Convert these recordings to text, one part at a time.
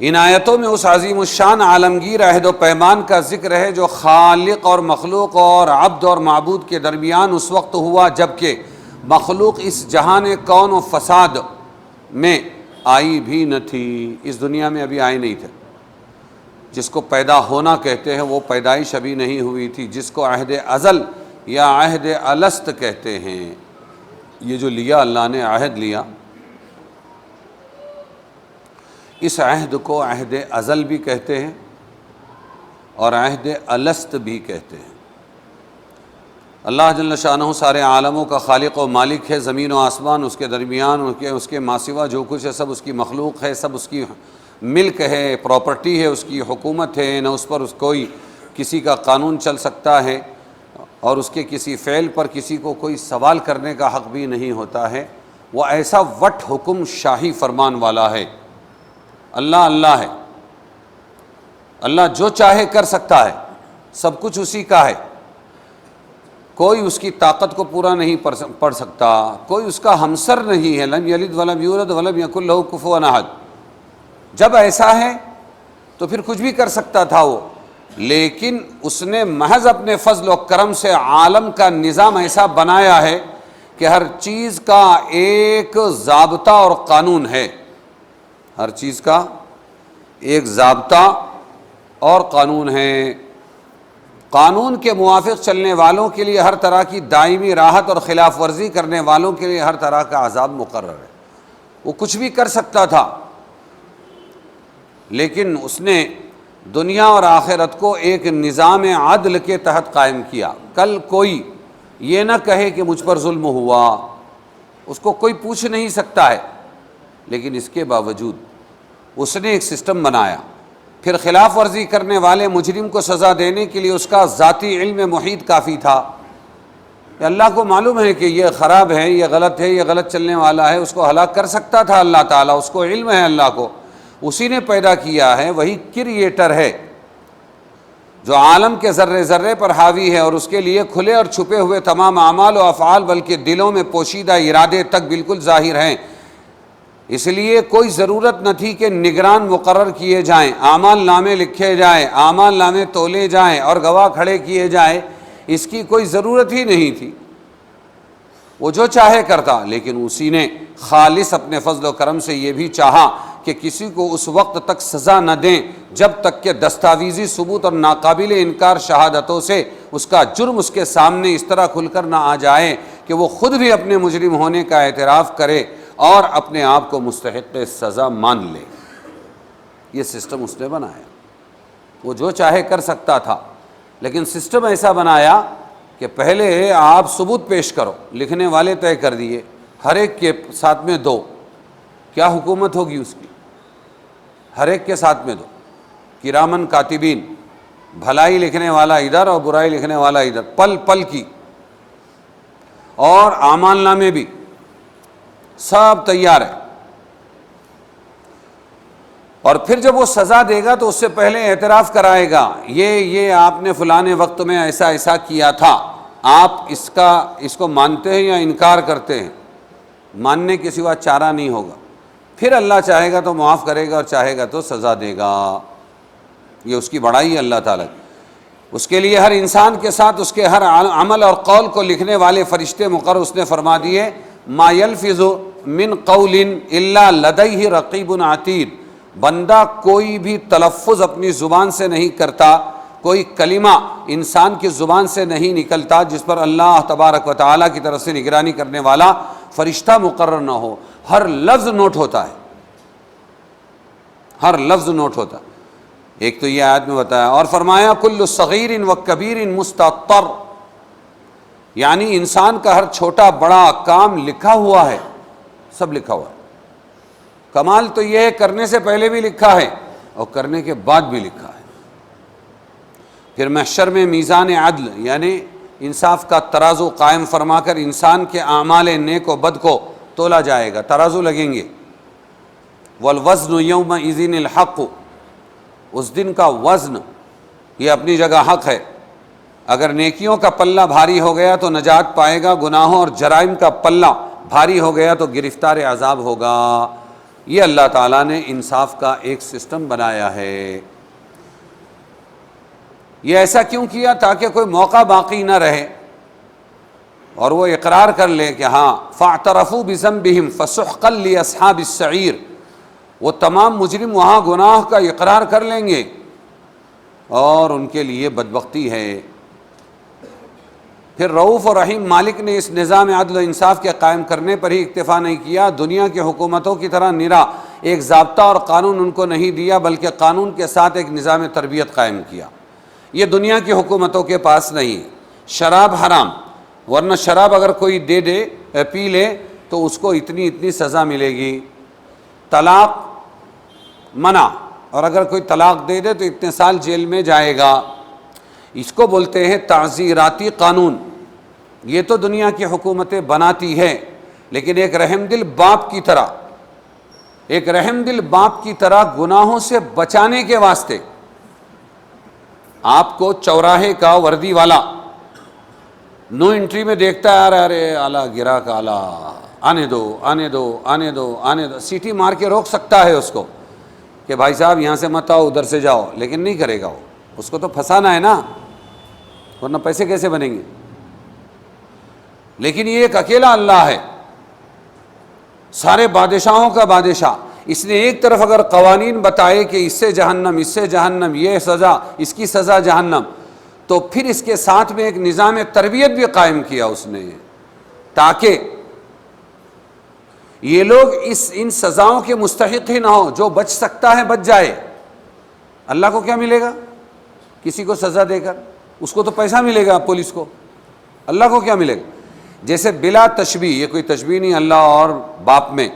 ان آیتوں میں اس عظیم الشان عالمگیر عہد و پیمان کا ذکر ہے جو خالق اور مخلوق اور عبد اور معبود کے درمیان اس وقت ہوا جب کہ مخلوق اس جہان کون و فساد میں آئی بھی نہ تھی، اس دنیا میں ابھی آئی نہیں تھے۔ جس کو پیدا ہونا کہتے ہیں وہ پیدائش ابھی نہیں ہوئی تھی، جس کو عہد ازل یا عہد الست کہتے ہیں، یہ جو لیا اللہ نے عہد لیا، اس عہد کو عہد ازل بھی کہتے ہیں اور عہد الست بھی کہتے ہیں۔ اللہ جل شانہ سارے عالموں کا خالق و مالک ہے، زمین و آسمان اس کے درمیان، اس کے ماسوا جو کچھ ہے سب اس کی مخلوق ہے، سب اس کی ملک ہے، پراپرٹی ہے، اس کی حکومت ہے، نہ اس پر کوئی کسی کا قانون چل سکتا ہے اور اس کے کسی فعل پر کسی کو کوئی سوال کرنے کا حق بھی نہیں ہوتا ہے۔ وہ ایسا وٹ حکم شاہی فرمان والا ہے۔ اللہ اللہ ہے، اللہ جو چاہے کر سکتا ہے، سب کچھ اسی کا ہے، کوئی اس کی طاقت کو پورا نہیں پڑھ سکتا، کوئی اس کا ہمسر نہیں ہے، لم یلد ولم یولد ولم یکن لہ کفوا احد۔ جب ایسا ہے تو پھر کچھ بھی کر سکتا تھا وہ، لیکن اس نے محض اپنے فضل و کرم سے عالم کا نظام ایسا بنایا ہے کہ ہر چیز کا ایک ضابطہ اور قانون ہے، ہر چیز کا ایک ضابطہ اور قانون ہے۔ قانون کے موافق چلنے والوں کے لیے ہر طرح کی دائمی راحت اور خلاف ورزی کرنے والوں کے لیے ہر طرح کا عذاب مقرر ہے۔ وہ کچھ بھی کر سکتا تھا، لیکن اس نے دنیا اور آخرت کو ایک نظام عدل کے تحت قائم کیا۔ کل کوئی یہ نہ کہے کہ مجھ پر ظلم ہوا، اس کو کوئی پوچھ نہیں سکتا ہے، لیکن اس کے باوجود اس نے ایک سسٹم بنایا۔ پھر خلاف ورزی کرنے والے مجرم کو سزا دینے کے لیے اس کا ذاتی علم محیط کافی تھا کہ اللہ کو معلوم ہے کہ یہ خراب ہے، یہ غلط ہے، یہ غلط چلنے والا ہے، اس کو ہلاک کر سکتا تھا اللہ تعالیٰ، اس کو علم ہے اللہ کو، اسی نے پیدا کیا ہے، وہی کریٹر ہے جو عالم کے ذرے ذرے پر حاوی ہے اور اس کے لیے کھلے اور چھپے ہوئے تمام اعمال و افعال بلکہ دلوں میں پوشیدہ ارادے تک بالکل ظاہر ہیں۔ اس لیے کوئی ضرورت نہ تھی کہ نگران مقرر کیے جائیں، اعمال نامے لکھے جائیں، اعمال نامے تولے جائیں اور گواہ کھڑے کیے جائیں، اس کی کوئی ضرورت ہی نہیں تھی، وہ جو چاہے کرتا۔ لیکن اسی نے خالص اپنے فضل و کرم سے یہ بھی چاہا کہ کسی کو اس وقت تک سزا نہ دیں جب تک کہ دستاویزی ثبوت اور ناقابل انکار شہادتوں سے اس کا جرم اس کے سامنے اس طرح کھل کر نہ آ جائے کہ وہ خود بھی اپنے مجرم ہونے کا اعتراف کرے اور اپنے آپ کو مستحق سزا مان لے۔ یہ سسٹم اس نے بنایا، وہ جو چاہے کر سکتا تھا، لیکن سسٹم ایسا بنایا کہ پہلے آپ ثبوت پیش کرو، لکھنے والے طے کر دیے، ہر ایک کے ساتھ میں دو، کیا حکومت ہوگی اس کی؟ ہر ایک کے ساتھ میں دو، کرامن کاتبین، بھلائی لکھنے والا ادھر اور برائی لکھنے والا ادھر، پل پل کی، اور اعمال نامے بھی سب تیار ہے۔ اور پھر جب وہ سزا دے گا تو اس سے پہلے اعتراف کرائے گا، یہ آپ نے فلانے وقت میں ایسا ایسا کیا تھا، آپ اس کو مانتے ہیں یا انکار کرتے ہیں؟ ماننے کے سوا چارہ نہیں ہوگا۔ پھر اللہ چاہے گا تو معاف کرے گا اور چاہے گا تو سزا دے گا۔ یہ اس کی بڑائی ہے اللہ تعالیٰ کی۔ اس کے لیے ہر انسان کے ساتھ اس کے ہر عمل اور قول کو لکھنے والے فرشتے مقرر اس نے فرما دیے، ما یلفظ من قول الا لدیہ رقیب عتید۔ بندہ کوئی بھی تلفظ اپنی زبان سے نہیں کرتا، کوئی کلمہ انسان کی زبان سے نہیں نکلتا جس پر اللہ تبارک و تعالیٰ کی طرف سے نگرانی کرنے والا فرشتہ مقرر نہ ہو۔ ہر لفظ نوٹ ہوتا ہے، ہر لفظ نوٹ ہوتا ہے۔ ایک تو یہ آیت میں بتایا، اور فرمایا کل صغیر و کبیر مستطر، یعنی انسان کا ہر چھوٹا بڑا کام لکھا ہوا ہے، سب لکھا ہوا ہے۔ کمال تو یہ ہے کرنے سے پہلے بھی لکھا ہے اور کرنے کے بعد بھی لکھا ہے۔ پھر محشر میں میزان عدل یعنی انصاف کا ترازو قائم فرما کر انسان کے اعمال نیک و بد کو تولا جائے گا، ترازو لگیں گے۔ والوزن یومئذ الحق، اس دن کا وزن یہ اپنی جگہ حق ہے۔ اگر نیکیوں کا پلہ بھاری ہو گیا تو نجات پائے گا، گناہوں اور جرائم کا پلہ بھاری ہو گیا تو گرفتار عذاب ہوگا۔ یہ اللہ تعالیٰ نے انصاف کا ایک سسٹم بنایا ہے۔ یہ ایسا کیوں کیا؟ تاکہ کوئی موقع باقی نہ رہے اور وہ اقرار کر لے کہ ہاں فاعترفوا بذنبہم فسحقا لاصحاب السعیر، وہ تمام مجرم وہاں گناہ کا اقرار کر لیں گے اور ان کے لیے بدبختی ہے۔ پھر رؤوف اور رحیم مالک نے اس نظام عدل و انصاف کے قائم کرنے پر ہی اکتفا نہیں کیا، دنیا کی حکومتوں کی طرح نرا ایک ضابطہ اور قانون ان کو نہیں دیا، بلکہ قانون کے ساتھ ایک نظام تربیت قائم کیا۔ یہ دنیا کی حکومتوں کے پاس نہیں۔ شراب حرام، ورنہ شراب اگر کوئی دے پی لے تو اس کو اتنی سزا ملے گی۔ طلاق منع، اور اگر کوئی طلاق دے دے تو اتنے سال جیل میں جائے گا۔ اس کو بولتے ہیں تعزیراتی قانون۔ یہ تو دنیا کی حکومتیں بناتی ہے، لیکن ایک رحم دل باپ کی طرح گناہوں سے بچانے کے واسطے آپ کو چوراہے کا وردی والا نو انٹری میں دیکھتا ہے، ارے آلہ گرا کا آلہ، آنے دو، سیٹی مار کے روک سکتا ہے اس کو کہ بھائی صاحب یہاں سے مت آؤ، ادھر سے جاؤ، لیکن نہیں کرے گا وہ، اس کو تو پھنسانا ہے نا، ورنہ پیسے کیسے بنیں گے؟ لیکن یہ ایک اکیلا اللہ ہے، سارے بادشاہوں کا بادشاہ۔ اس نے ایک طرف اگر قوانین بتائے کہ اس سے جہنم، یہ سزا، اس کی سزا جہنم، تو پھر اس کے ساتھ میں ایک نظام تربیت بھی قائم کیا اس نے، تاکہ یہ لوگ ان سزاؤں کے مستحق ہی نہ ہو۔ جو بچ سکتا ہے بچ جائے۔ اللہ کو کیا ملے گا کسی کو سزا دے کر؟ اس کو تو پیسہ ملے گا پولیس کو، اللہ کو کیا ملے گا؟ جیسے بلا تشبیہ، یہ کوئی تشبیہ نہیں اللہ اور باپ میں،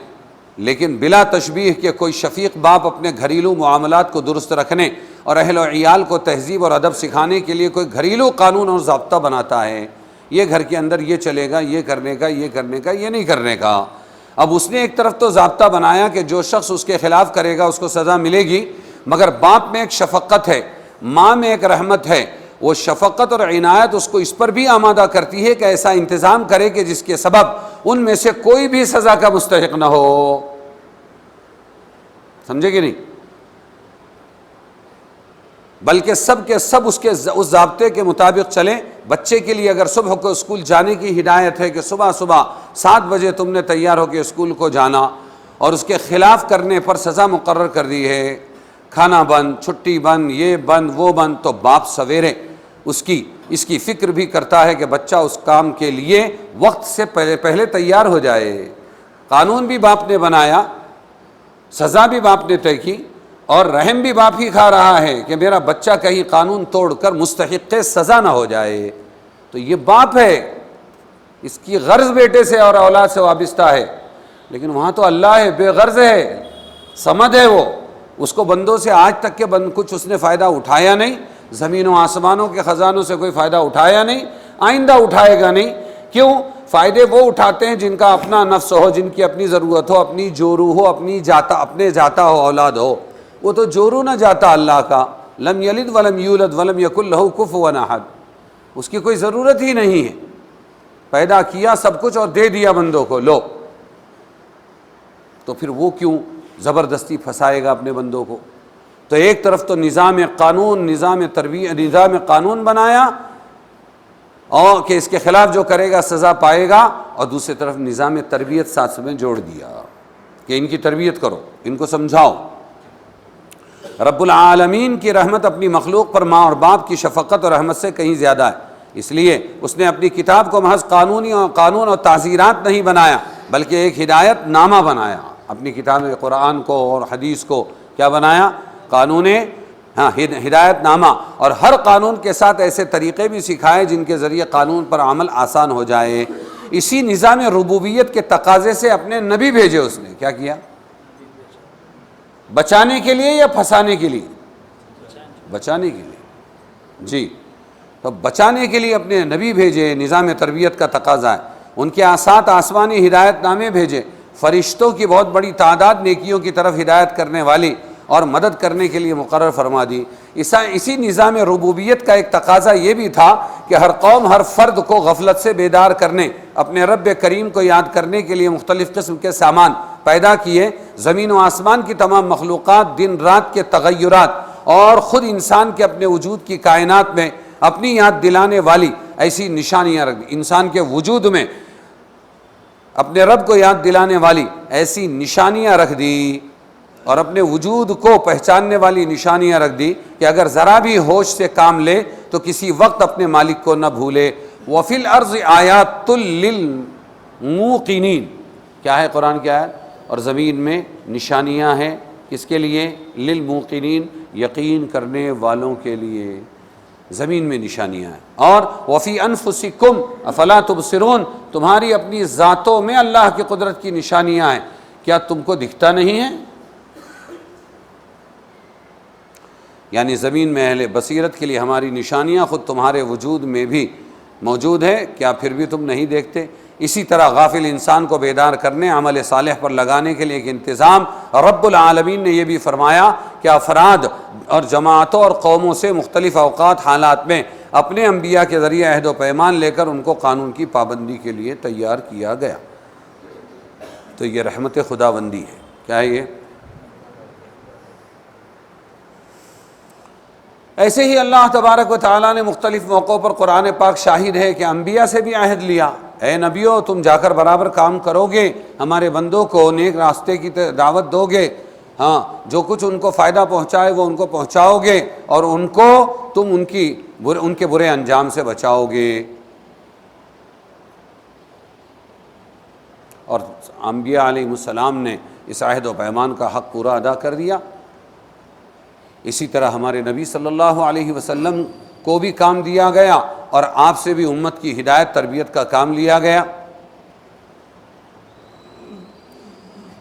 لیکن بلا تشبیہ کہ کوئی شفیق باپ اپنے گھریلو معاملات کو درست رکھنے اور اہل و عیال کو تہذیب اور ادب سکھانے کے لیے کوئی گھریلو قانون اور ضابطہ بناتا ہے، یہ گھر کے اندر یہ چلے گا، یہ کرنے کا، یہ نہیں کرنے کا۔ اب اس نے ایک طرف تو ضابطہ بنایا کہ جو شخص اس کے خلاف کرے گا اس کو سزا ملے گی، مگر باپ میں ایک شفقت ہے، ماں میں ایک رحمت ہے، وہ شفقت اور عنایت اس کو اس پر بھی آمادہ کرتی ہے کہ ایسا انتظام کرے کہ جس کے سبب ان میں سے کوئی بھی سزا کا مستحق نہ ہو۔ سمجھے کہ نہیں؟ بلکہ سب کے سب اس ضابطے کے مطابق چلیں۔ بچے کے لیے اگر صبح کو اسکول جانے کی ہدایت ہے کہ صبح 7 بجے تم نے تیار ہو کے اسکول کو جانا، اور اس کے خلاف کرنے پر سزا مقرر کر دی ہے، کھانا بند، چھٹی بند، یہ بند، وہ بند، تو باپ سویرے اس کی فکر بھی کرتا ہے کہ بچہ اس کام کے لیے وقت سے پہلے تیار ہو جائے۔ قانون بھی باپ نے بنایا، سزا بھی باپ نے طے کی، اور رحم بھی باپ ہی کھا رہا ہے کہ میرا بچہ کہیں قانون توڑ کر مستحق سزا نہ ہو جائے۔ تو یہ باپ ہے، اس کی غرض بیٹے سے اور اولاد سے وابستہ ہے، لیکن وہاں تو اللہ ہے، بے غرض ہے، صمد ہے، وہ اس کو بندوں سے آج تک کے کچھ اس نے فائدہ اٹھایا نہیں، زمین و آسمانوں کے خزانوں سے کوئی فائدہ اٹھایا نہیں، آئندہ اٹھائے گا نہیں۔ کیوں؟ فائدے وہ اٹھاتے ہیں جن کا اپنا نفس ہو، جن کی اپنی ضرورت ہو، اپنی جورو ہو، اپنے جاتا ہو اولاد ہو۔ وہ تو جورو نہ جاتا اللہ کا، لم یلد ولم یولد ولم یکن لہ کفوا احد، اس کی کوئی ضرورت ہی نہیں ہے، پیدا کیا سب کچھ اور دے دیا بندوں کو، لو۔ تو پھر وہ کیوں زبردستی پھنسائے گا اپنے بندوں کو؟ تو ایک طرف تو نظام قانون بنایا اور کہ اس کے خلاف جو کرے گا سزا پائے گا، اور دوسری طرف نظام تربیت ساتھ میں جوڑ دیا کہ ان کی تربیت کرو، ان کو سمجھاؤ۔ رب العالمین کی رحمت اپنی مخلوق پر ماں اور باپ کی شفقت اور رحمت سے کہیں زیادہ ہے، اس لیے اس نے اپنی کتاب کو محض قانون اور تعزیرات نہیں بنایا، بلکہ ایک ہدایت نامہ بنایا۔ اپنی کتاب قرآن کو اور حدیث کو کیا بنایا؟ ہدایت نامہ، اور ہر قانون کے ساتھ ایسے طریقے بھی سکھائے جن کے ذریعے قانون پر عمل آسان ہو جائے۔ اسی نظام ربوبیت کے تقاضے سے اپنے نبی بھیجے اس نے۔ کیا کیا؟ بچانے کے لیے یا پھنسانے کے لیے؟ بچانے کے لیے، جی۔ تو بچانے کے لیے اپنے نبی بھیجے، نظام تربیت کا تقاضا ہے۔ ان کے ساتھ آسمانی ہدایت نامے بھیجے، فرشتوں کی بہت بڑی تعداد نیکیوں کی طرف ہدایت کرنے والی، اور مدد کرنے کے لیے مقرر فرما دی۔ اسی نظام ربوبیت کا ایک تقاضا یہ بھی تھا کہ ہر قوم ہر فرد کو غفلت سے بیدار کرنے، اپنے رب کریم کو یاد کرنے کے لیے مختلف قسم کے سامان پیدا کیے۔ زمین و آسمان کی تمام مخلوقات، دن رات کے تغیرات اور خود انسان کے اپنے وجود کی کائنات میں اپنی یاد دلانے والی ایسی نشانیاں رکھ دی۔ انسان کے وجود میں اپنے رب کو یاد دلانے والی ایسی نشانیاں رکھ دی، اور اپنے وجود کو پہچاننے والی نشانیاں رکھ دی کہ اگر ذرا بھی ہوش سے کام لے تو کسی وقت اپنے مالک کو نہ بھولے۔ وَفِي الْأَرْضِ آیَاتٌ لِّلْمُوقِنِينَ، کیا ہے قرآن کی آیت؟ اور زمین میں نشانیاں ہیں، کس کے لیے؟ للموقنین، یقین کرنے والوں کے لیے زمین میں نشانیاں ہیں۔ اور وفی انفسکم افلا تبصرون، تمہاری اپنی ذاتوں میں اللہ کی قدرت کی نشانیاں ہیں، کیا تم کو دکھتا نہیں ہے؟ یعنی زمین میں اہل بصیرت کے لیے ہماری نشانیاں خود تمہارے وجود میں بھی موجود ہے، کیا پھر بھی تم نہیں دیکھتے؟ اسی طرح غافل انسان کو بیدار کرنے، عمل صالح پر لگانے کے لیے ایک انتظام رب العالمین نے یہ بھی فرمایا کہ افراد اور جماعتوں اور قوموں سے مختلف اوقات حالات میں اپنے انبیاء کے ذریعے عہد و پیمان لے کر ان کو قانون کی پابندی کے لیے تیار کیا گیا۔ تو یہ رحمت خداوندی ہے۔ کیا ہے یہ؟ ایسے ہی اللہ تبارک و تعالیٰ نے مختلف موقعوں پر قرآن پاک شاہد ہے کہ انبیاء سے بھی عہد لیا، اے نبیو تم جا کر برابر کام کرو گے، ہمارے بندوں کو نیک راستے کی دعوت دو گے، ہاں جو کچھ ان کو فائدہ پہنچائے وہ ان کو پہنچاؤ گے، اور ان کو تم ان کے برے انجام سے بچاؤ گے۔ اور انبیاء علیہ السلام نے اس عہد و پیمان کا حق پورا ادا کر دیا۔ اسی طرح ہمارے نبی صلی اللہ علیہ وسلم کو بھی کام دیا گیا، اور آپ سے بھی امت کی ہدایت تربیت کا کام لیا گیا۔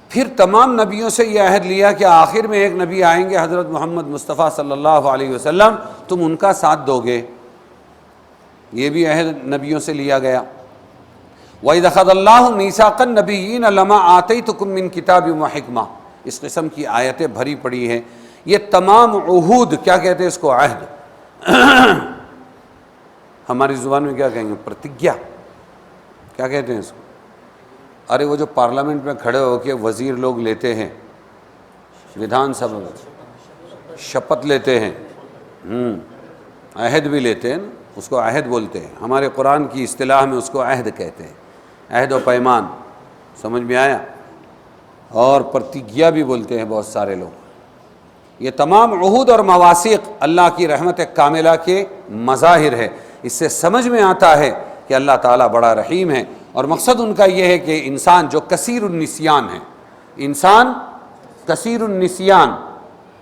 پھر تمام نبیوں سے یہ عہد لیا کہ آخر میں ایک نبی آئیں گے حضرت محمد مصطفیٰ صلی اللہ علیہ وسلم، تم ان کا ساتھ دو گے، یہ بھی عہد نبیوں سے لیا گیا۔ وَإِذْ أَخَذَ اللَّهُ مِيثَاقَ النَّبِيِّينَ لَمَا آتَيْتُكُم مِّن كِتَابٍ وَحِكْمَةٍ، اس قسم کی آیتیں بھری پڑی ہیں۔ یہ تمام عہود، کیا کہتے ہیں اس کو؟ عہد۔ ہماری زبان میں کیا کہیں گے؟ پرتگیا، کیا کہتے ہیں اس کو؟ ارے وہ جو پارلیمنٹ میں کھڑے ہو کے وزیر لوگ لیتے ہیں، ودھان سبھا میں شپت لیتے ہیں، عہد بھی لیتے ہیں نا، اس کو عہد بولتے ہیں۔ ہمارے قرآن کی اصطلاح میں اس کو عہد کہتے ہیں، عہد و پیمان، سمجھ میں آیا؟ اور پرتگیا بھی بولتے ہیں بہت سارے لوگ۔ یہ تمام عہود اور مواثیق اللہ کی رحمت کاملہ کے مظاہر ہے۔ اس سے سمجھ میں آتا ہے کہ اللہ تعالیٰ بڑا رحیم ہے، اور مقصد ان کا یہ ہے کہ انسان جو کثیر النسیان ہے، انسان کثیر النسیان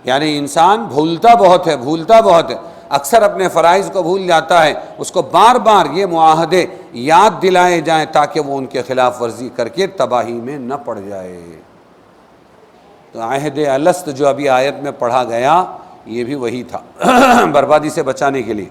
یعنی انسان بھولتا بہت ہے، اکثر اپنے فرائض کو بھول جاتا ہے، اس کو بار بار یہ معاہدے یاد دلائے جائیں تاکہ وہ ان کے خلاف ورزی کر کے تباہی میں نہ پڑ جائے۔ تو عہد الست جو ابھی آیت میں پڑھا گیا، یہ بھی وہی تھا بربادی سے بچانے کے لیے۔